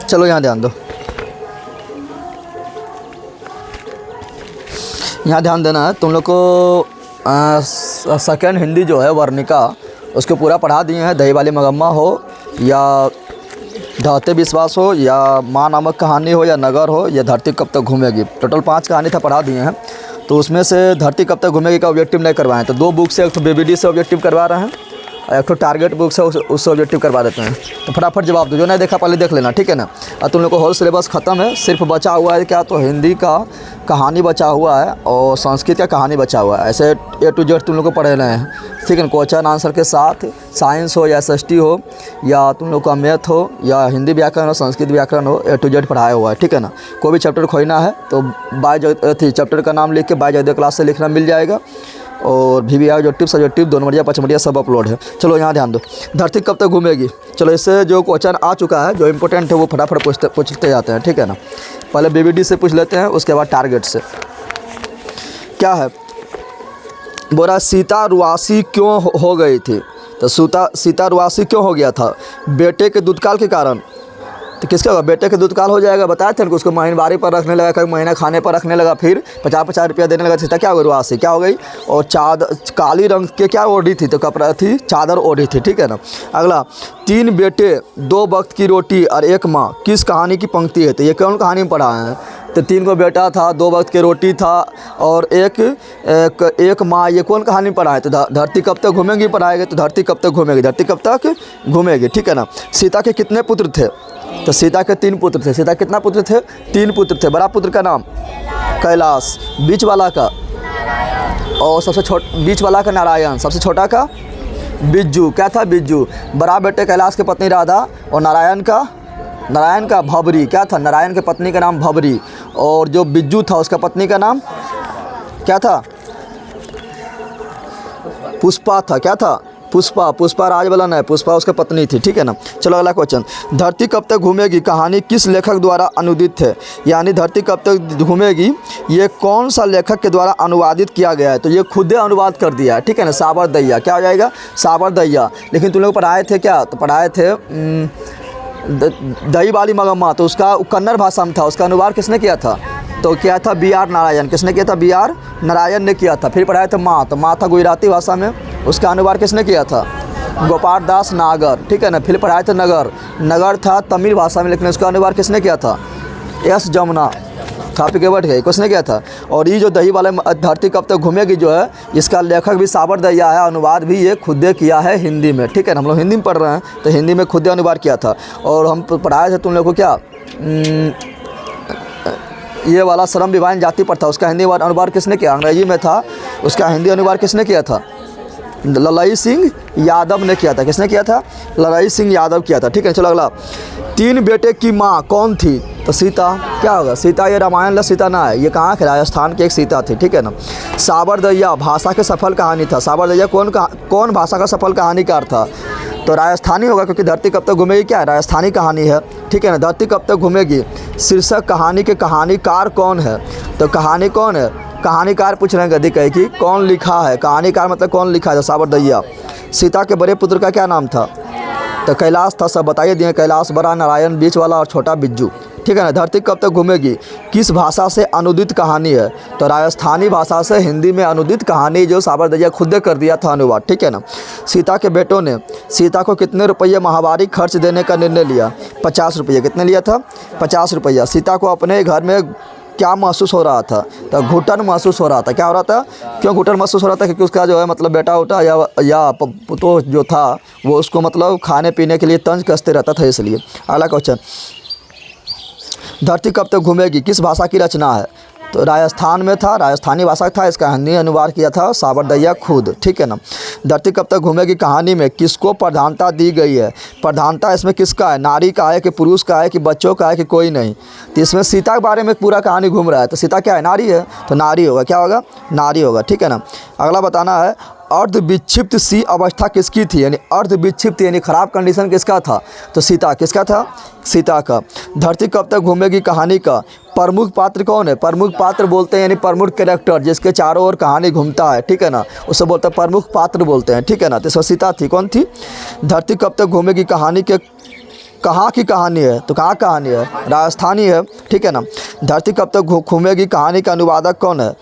चलो यहाँ ध्यान दो, यहाँ ध्यान देना है तुम लोग को। सेकेंड हिंदी जो है वर्णिका, उसको पूरा पढ़ा दिए हैं। दही वाली मगम्मा हो या ढहते विश्वास हो या माँ नामक कहानी हो या नगर हो या धरती कब तक घूमेगी, टोटल 5 कहानी था पढ़ा दिए हैं। तो उसमें से धरती कब तक घूमेगी का ऑब्जेक्टिव नहीं करवाएं, तो 2 बुक से एक तो BBD से ऑब्जेक्टिव करवा रहे हैं और एक तो टारगेट बुक से उससे ऑब्जेक्टिव करवा देते हैं। तो फटाफट जवाब दो, जो नहीं देखा पहले देख लेना, ठीक है ना। और तुम लोग को होल सिलेबस ख़त्म है, सिर्फ बचा हुआ है क्या, तो हिंदी का कहानी बचा हुआ है और संस्कृत का कहानी बचा हुआ है। ऐसे A to Z तुम लोग को पढ़ना है, ठीक है ना। क्वेश्चन आंसर के साथ साइंस हो या SST हो या तुम लोग का मैथ हो या हिंदी व्याकरण हो संस्कृत व्याकरण हो, A to Z पढ़ाया हुआ है, ठीक है ना। कोई भी चैप्टर खोजना है तो चैप्टर का नाम लिख के बाय जगदीश क्लास से लिखना मिल जाएगा। और VBI ऑब्जेक्टिव सब्जेक्टिव दोनों बढ़िया पचमढ़िया सब अपलोड है। चलो यहाँ ध्यान दो, धरती कब तक घूमेगी। चलो इससे जो क्वेश्चन आ चुका है जो इंपॉर्टेंट है वो फटाफट पूछते जाते हैं, ठीक है ना। पहले BBD से पूछ लेते हैं, उसके बाद टारगेट से। क्या है, बोला सीता रुआसी क्यों हो गई थी, तो सीता रुआसी क्यों हो गया था, बेटे के दुष्काल के कारण। तो किसका होगा, बेटे के दुष्काल हो जाएगा, बताया था ना। उसको महीनवारी पर रखने लगा, कई महीना खाने पर रखने लगा, फिर 50-50 रुपया देने लगा। सीता क्या हो गई, रुआसी क्या हो गई। और काली रंग के क्या ओढ़ी थी, तो कपड़ा थी, चादर ओढ़ी थी, ठीक है ना। अगला, 3 बेटे 2 वक्त की रोटी और 1 माँ किस कहानी की पंक्ति है, तो ये कौन कहानी में पढ़ा है। तो 3 को बेटा था, 2 वक्त की रोटी था और एक माँ, ये कौन कहानी में पढ़ा है। तो धरती कब तक घूमेगी पढ़ाएगा, तो धरती कब तक घूमेगी, धरती कब तक घूमेगी, ठीक है ना। सीता के कितने पुत्र थे, तो सीता के 3 पुत्र थे। सीता कितना पुत्र थे, 3 पुत्र थे। बड़ा पुत्र का नाम कैलाश, बीच वाला का और बीच वाला का नारायण, सबसे छोटा का बिज्जू। क्या था, बिज्जू। बड़ा बेटे कैलाश की पत्नी राधा और नारायण का भबरी। क्या था, नारायण की पत्नी का नाम भबरी। और जो बिज्जू था उसका पत्नी का नाम क्या था, पुष्पा था। क्या था, पुष्पा राजबलन है, पुष्पा उसका पत्नी थी, ठीक है ना। चलो अगला क्वेश्चन, धरती कब तक घूमेगी कहानी किस लेखक द्वारा अनुदित है, यानी धरती कब तक घूमेगी ये कौन सा लेखक के द्वारा अनुवादित किया गया है, तो ये खुद अनुवाद कर दिया है, ठीक है ना। साबर दैया, क्या हो जाएगा, साबर दैया। लेकिन तुम लोग पढ़ाए थे क्या, तो पढ़ाए थे दही वाली मगम्मा, तो उसका कन्नड़ भाषा में था, उसका अनुवाद किसने किया था, तो क्या था BR नारायण। किसने किया था, BR नारायण ने किया था। फिर पढ़ाया था माँ, तो माँ था गुजराती भाषा में, उसका अनुवाद किसने किया था, गोपाल दास नागर, ठीक है ना। फिर पढ़ाया था नगर था तमिल भाषा में, लेकिन उसका अनुवाद किसने किया था, S जमुना थापी के बैठ गए, किसने किया था। और ये जो दही वाले धरती कब तक घूमेगी जो है, इसका लेखक भी साबर दैया है, अनुवाद भी ये खुदे किया है हिंदी में, ठीक है ना। हम लोग हिंदी में पढ़ रहे हैं तो हिंदी में खुदे अनुवाद किया था। और हम पढ़ाए थे तुम लोग को क्या, ये वाला श्रम विभाजन जाति पर था, उसका हिंदी अनुवाद किसने किया, अंग्रेजी में था, उसका हिंदी अनुवाद किसने किया था, ललाई सिंह यादव ने किया था। किसने किया था, ललाई सिंह यादव किया था, ठीक है। चलो अगला, 3 बेटे की माँ कौन थी, तो सीता। क्या होगा, सीता, ये रामायण ला सीता ना है, ये कहाँ के, राजस्थान की एक सीता थी, ठीक है ना। साबर दैया भाषा के सफल कहानी था। साबर दैया कौन भाषा का सफल कहानीकार था, तो राजस्थानी होगा, क्योंकि धरती कब तक घूमेगी क्या है, राजस्थानी कहानी है, ठीक है ना। धरती कब तक घूमेगी शीर्षक कहानी के कहानीकार कौन है, तो कहानी कौन है, कहानीकार पूछ रहे हैं गद्दी कहे कि कौन लिखा है, कहानीकार मतलब कौन लिखा है, साबर दैया। सीता के बड़े पुत्र का क्या नाम था, तो कैलाश था, सब बताइए दिए, कैलाश, बड़ा, नारायण, बीच वाला और छोटा बिज्जू, ठीक है ना। धरती कब तक घूमेगी किस भाषा से अनुदित कहानी है, तो राजस्थानी भाषा से हिंदी में अनुदित कहानी जो साबर दैया खुद कर दिया था अनुवाद, ठीक है ना। सीता के बेटों ने सीता को कितने रुपये माहवारी खर्च देने का निर्णय लिया, 50 रुपये। कितने लिया था, 50 रुपया। सीता को अपने घर में क्या महसूस हो रहा था, तो घुटन महसूस हो रहा था। क्या हो रहा था, क्यों घुटन महसूस हो रहा था, क्योंकि उसका जो है मतलब बेटा उटा या तो जो था वो उसको मतलब खाने पीने के लिए तंज कसते रहता था, इसलिए। अगला क्वेश्चन, धरती कब तक घूमेगी किस भाषा की रचना है, तो राजस्थान में था, राजस्थानी भाषा था, इसका हिंदी अनुवाद किया था साबर दैया खुद, ठीक है ना। धरती कब तक घूमेगी कहानी में किसको प्रधानता दी गई है, प्रधानता इसमें किसका है, नारी का है कि पुरुष का है कि बच्चों का है कि कोई नहीं, तो इसमें सीता के बारे में पूरा कहानी घूम रहा है, तो सीता क्या है, नारी है, तो नारी होगा। क्या होगा, नारी होगा, ठीक है ना। अगला बताना है, अर्ध विक्षिप्त सी अवस्था किसकी थी, यानी अर्ध विक्षिप्त यानी खराब कंडीशन किसका था, तो सीता। किसका था, सीता का। धरती कब तक घूमेगी कहानी का प्रमुख पात्र कौन है, प्रमुख पात्र बोलते हैं यानी प्रमुख कैरेक्टर जिसके चारों ओर कहानी घूमता है, ठीक है ना, उसे बोलते हैं प्रमुख पात्र बोलते हैं, ठीक है ना। तो सीता थी, कौन थी। धरती कब तक घूमेगी कहानी के कहाँ की कहानी है, तो कहाँ कहानी है, राजस्थानी है, ठीक है ना। धरती कब तक घूमेगी कहानी का अनुवादक कौन है,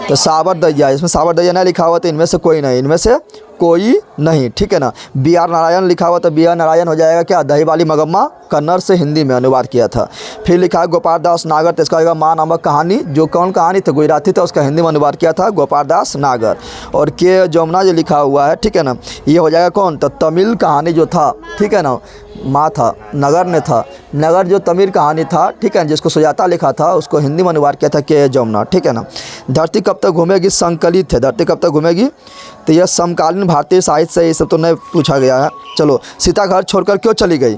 तो साबर दैया। इसमें साबर दैया नहीं लिखा हुआ तो इनमें से कोई नहीं, इनमें से कोई नहीं, ठीक है ना। बी आर नारायण लिखा हुआ तो बी आर नारायण हो जाएगा क्या, दही वाली मगम्मा कन्नड़ से हिंदी में अनुवाद किया था। फिर लिखा है गोपाल दास नागर, तो इसका होगा माँ नामक कहानी, जो कौन कहानी तो गुजराती था, उसका हिंदी में अनुवाद किया था गोपाल दास नागर। और के जमुना जो लिखा हुआ है, ठीक है ना, ये हो जाएगा कौन, तो तमिल कहानी जो था, ठीक है ना, माँ था, नगर ने था, नगर जो तमिल कहानी था, ठीक है, जिसको सुजाता लिखा था, उसको हिंदी में अनुवाद किया था के जमुना, ठीक है ना। धरती कब तक घूमेगी संकलित है, धरती कब तक घूमेगी, तो यह समकालीन भारतीय साहित्य से ये सब तो नहीं पूछा गया है। चलो, सीता घर छोड़कर क्यों चली गई,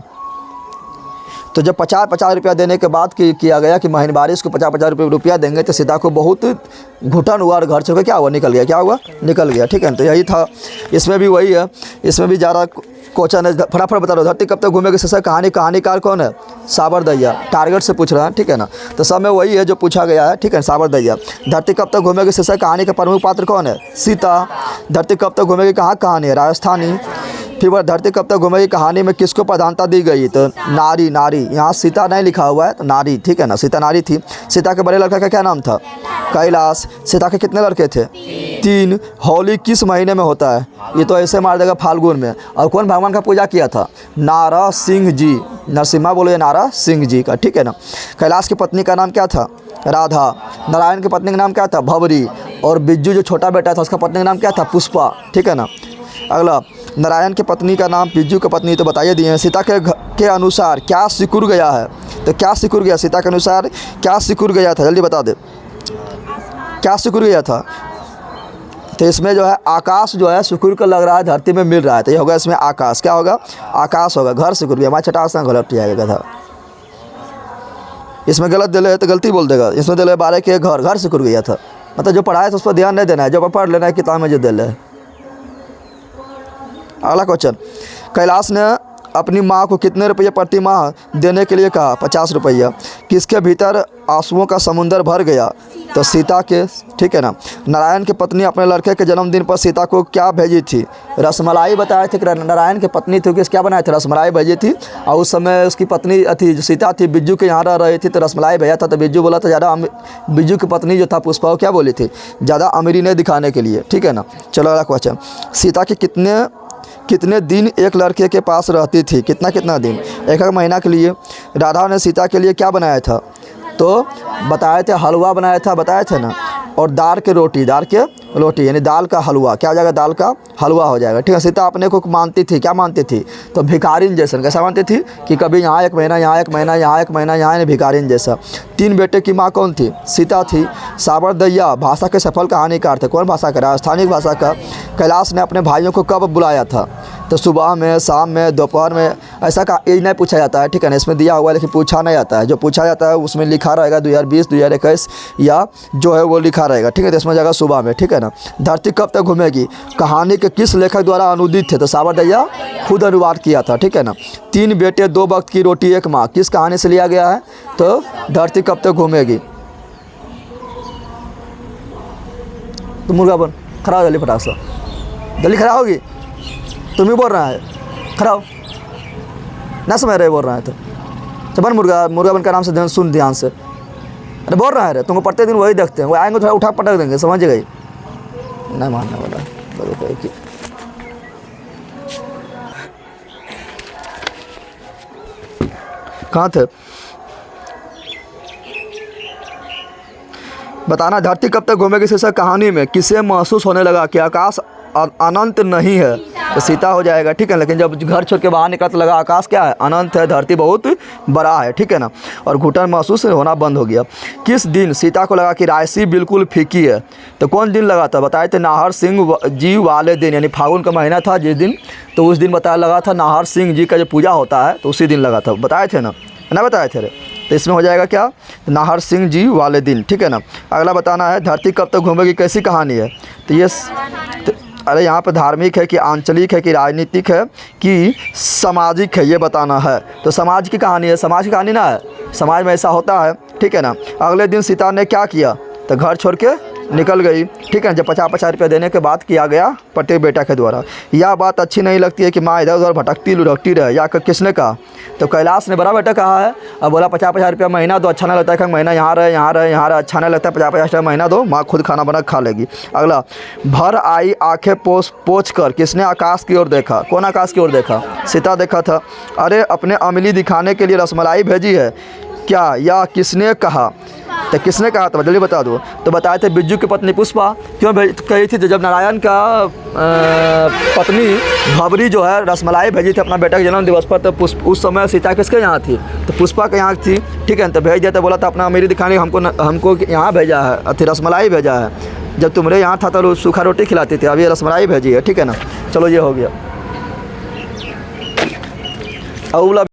तो जब 50-50 रुपया देने के बाद किया गया कि महीनवारी इसको 50-50 रुपया देंगे, तो सीता को बहुत घुटन हुआ और घर छोड़कर क्या हुआ, निकल गया, क्या हुआ, निकल गया, ठीक है। तो यही था, इसमें भी वही है, इसमें भी ज़्यादा क्वेश्चन है, फटाफट बता दो। धरती कब तक घूमेगी शीर्षक कहानी, कहानीकार कौन है, साबर दैया, टारगेट से पूछ रहा है, ठीक है ना। तो सब में वही है जो पूछा गया है, ठीक है, साबर दैया। धरती कब तक घूमेगी शीर्षक कहानी का प्रमुख पात्र कौन है, सीता। धरती कब तक घूमेगी कहाँ कहानी है, राजस्थानी। फिर वह धरती कब तक घूमेगी कहानी में किसको प्रधानता दी गई, तो नारी, नारी, यहाँ सीता नहीं लिखा हुआ है तो नारी, ठीक है ना, सीता नारी थी। सीता के बड़े लड़के का क्या नाम था, कैलाश। सीता के कितने लड़के थे, 3। होली किस महीने में होता है, ये तो ऐसे मार देगा फाल्गुन में। और कौन भगवान का पूजा किया था, नारा सिंह जी, नरसिम्हा बोलो, नारा सिंह जी का, ठीक है ना। कैलाश की पत्नी का नाम क्या था, राधा। नारायण की पत्नी का नाम क्या था, भवरी। और बिज्जू जो छोटा बेटा था उसका पत्नी का नाम क्या था, पुष्पा, ठीक है ना। अगला, नारायण की पत्नी का नाम, बिज्जू की पत्नी तो बताइए दिए हैं। सीता के अनुसार क्या सिकुड़ गया है, तो क्या सिकुड़ गया, सीता के अनुसार क्या सिकुड़ गया था, जल्दी बता दे, क्या सिकुड़ गया था। तो इसमें जो है आकाश जो है सिकुड़ कर लग रहा है धरती में मिल रहा है, तो ये होगा इसमें आकाश, क्या होगा, आकाश होगा। घर सिकुड़ गया, हमारा छठा आसन गलत जाएगा था, इसमें गलत दिले है तो गलती बोल देगा। इसमें दिले 12 के घर, घर सिकुड़ गया था, मतलब जो पढ़ा है तो उस पर ध्यान नहीं देना है, जो पढ़ लेना है किताब में जो दिले है। अगला क्वेश्चन, कैलाश ने अपनी माँ को कितने रुपये प्रति माह देने के लिए कहा, 50 रुपया। किसके भीतर आंसुओं का समुंदर भर गया, तो सीता के, ठीक है ना। नारायण की पत्नी अपने लड़के के जन्मदिन पर सीता को क्या भेजी थी, रसमलाई बताए थे कि नारायण की पत्नी थी, किस क्या बनाए थे, रसमलाई भेजी थी। और उस समय उसकी पत्नी थी जो सीता थी, बिज्जू के यहाँ रह रही थी, तो रसमलाई भेजा था। तो बिज्जू बोला था ज़्यादा, बिज्जू की पत्नी जो था पुष्पा क्या बोली थी, ज़्यादा अमीरी नहीं दिखाने के लिए, ठीक है ना। चलो अगला क्वेश्चन, सीता के कितने दिन एक लड़के के पास रहती थी, कितना दिन, एक महीना के लिए। राधा ने सीता के लिए क्या बनाया था, तो बताए थे हलवा बनाया था, बताए थे ना। और दाल के रोटी यानी दाल का हलवा, क्या हो जाएगा, दाल का हलवा हो जाएगा, ठीक है। सीता अपने को मानती थी, क्या मानती थी, तो भिखारिन जैसा, कैसा मानती थी कि कभी यहाँ 1 महीना, यहाँ 1 महीना, यहाँ 1 महीना, यहाँ भिखारिन जैसा। 3 बेटे की माँ कौन थी, सीता थी। साबर दैया भाषा के सफल कहानीकार थे, कौन भाषा का, राजस्थानी भाषा का। कैलाश ने अपने भाइयों को कब बुलाया था, तो सुबह में, शाम में, दोपहर में, ऐसा का एज नहीं पूछा जाता है, ठीक है ना। इसमें दिया हुआ है लेकिन पूछा नहीं जाता है, जो पूछा जाता है उसमें लिखा रहेगा 2020, 2021 या जो है वो लिखा रहेगा, ठीक है। तो इसमें जगह सुबह में, ठीक है ना। धरती कब तक घूमेगी कहानी के किस लेखक द्वारा अनुदित थे, तो साबर दैया खुद अनुवाद किया था, ठीक है ना। 3 बेटे 2 वक्त की रोटी 1 माँ, किस कहानी से लिया गया है, तो धरती कब तक घूमेगी। तो मुर्गा बन खड़ा हो, जल्दी फटाक सा, जल्दी खड़ा होगी, तुम ही बोल रहा है, खड़ा हो, ना समझ रहे बोल रहा है तो बन मुर्गा बन का नाम से सुन ध्यान से, अरे बोल रहा है रे, तुमको प्रत्येक दिन वही देखते हैं, वो आएंगे थोड़ा उठा पटक देंगे, समझ गई, नहीं मानने वाला कहाँ थे, बताना। धरती कब तक घूमेगी शीर्षक कहानी में किसे महसूस होने लगा कि आकाश अनंत नहीं है, तो सीता हो जाएगा, ठीक है। लेकिन जब घर छोड़ के बाहर निकला तो लगा आकाश क्या है, अनंत है, धरती बहुत बड़ा है, ठीक है ना। और घुटन महसूस होना बंद हो गया। किस दिन सीता को लगा कि राशि बिल्कुल फीकी है, तो कौन दिन लगा था, बताए थे नाहर सिंह जी वाले दिन, यानी फागुन का महीना था जिस दिन, तो उस दिन बताया लगा था नाहर सिंह जी का जो पूजा होता है तो उसी दिन लगा था, बताए थे ना बताए थे रे। तो इसमें हो जाएगा क्या, नाहर सिंह जी वाले दिन, ठीक है ना। अगला बताना है धरती कब तक घूमेगी कैसी कहानी है, तो ये अरे यहाँ पर धार्मिक है कि आंचलिक है कि राजनीतिक है कि सामाजिक है, ये बताना है। तो समाज की कहानी है, समाज की कहानी ना है, समाज में ऐसा होता है, ठीक है ना। अगले दिन सीता ने क्या किया, तो घर छोड़ के निकल गई, ठीक है। जब 50-50 रुपये देने के बाद किया गया प्रत्येक बेटा के द्वारा। यह बात अच्छी नहीं लगती है कि माँ इधर उधर भटकती लुढ़कती रहे, या किसने कहा? तो कैलाश ने बड़ा बेटा कहा है। अब बोला 50-50 रुपया महीना दो, अच्छा नहीं लगता है कि महीना यहाँ रहे यहाँ रहे यहाँ रहे, अच्छा नहीं लगता है, 50-50 रुपया महीना दो, माँ खुद खाना बना खा लेगी। अगला, भर आई आंखें पोंछ कर किसने आकाश की ओर देखा? कौन आकाश की ओर देखा? सीता देखा था। अरे अपने अमली दिखाने के लिए रसमलाई भेजी है क्या, या किसने कहा? तो किसने कहा था जल्दी बता दो। तो बताए थे बिज्जू की पत्नी पुष्पा। क्यों कही थी? जब नारायण का पत्नी भवरी जो है रसमलाई भेजी थी अपना बेटा के जन्म दिवस पर, तो उस समय सीता किसके यहाँ थी? तो पुष्पा के यहाँ थी, ठीक है। तो भेज दिया, तो बोला था अपना अमीरी दिखाने हमको यहाँ भेजा है, अथी रसमलाई भेजा है। जब तुम्हारे यहाँ था तो सूखा रोटी खिलाती थी, अभी रसमलाई भेजी है, ठीक है ना। चलो ये हो गया। अगला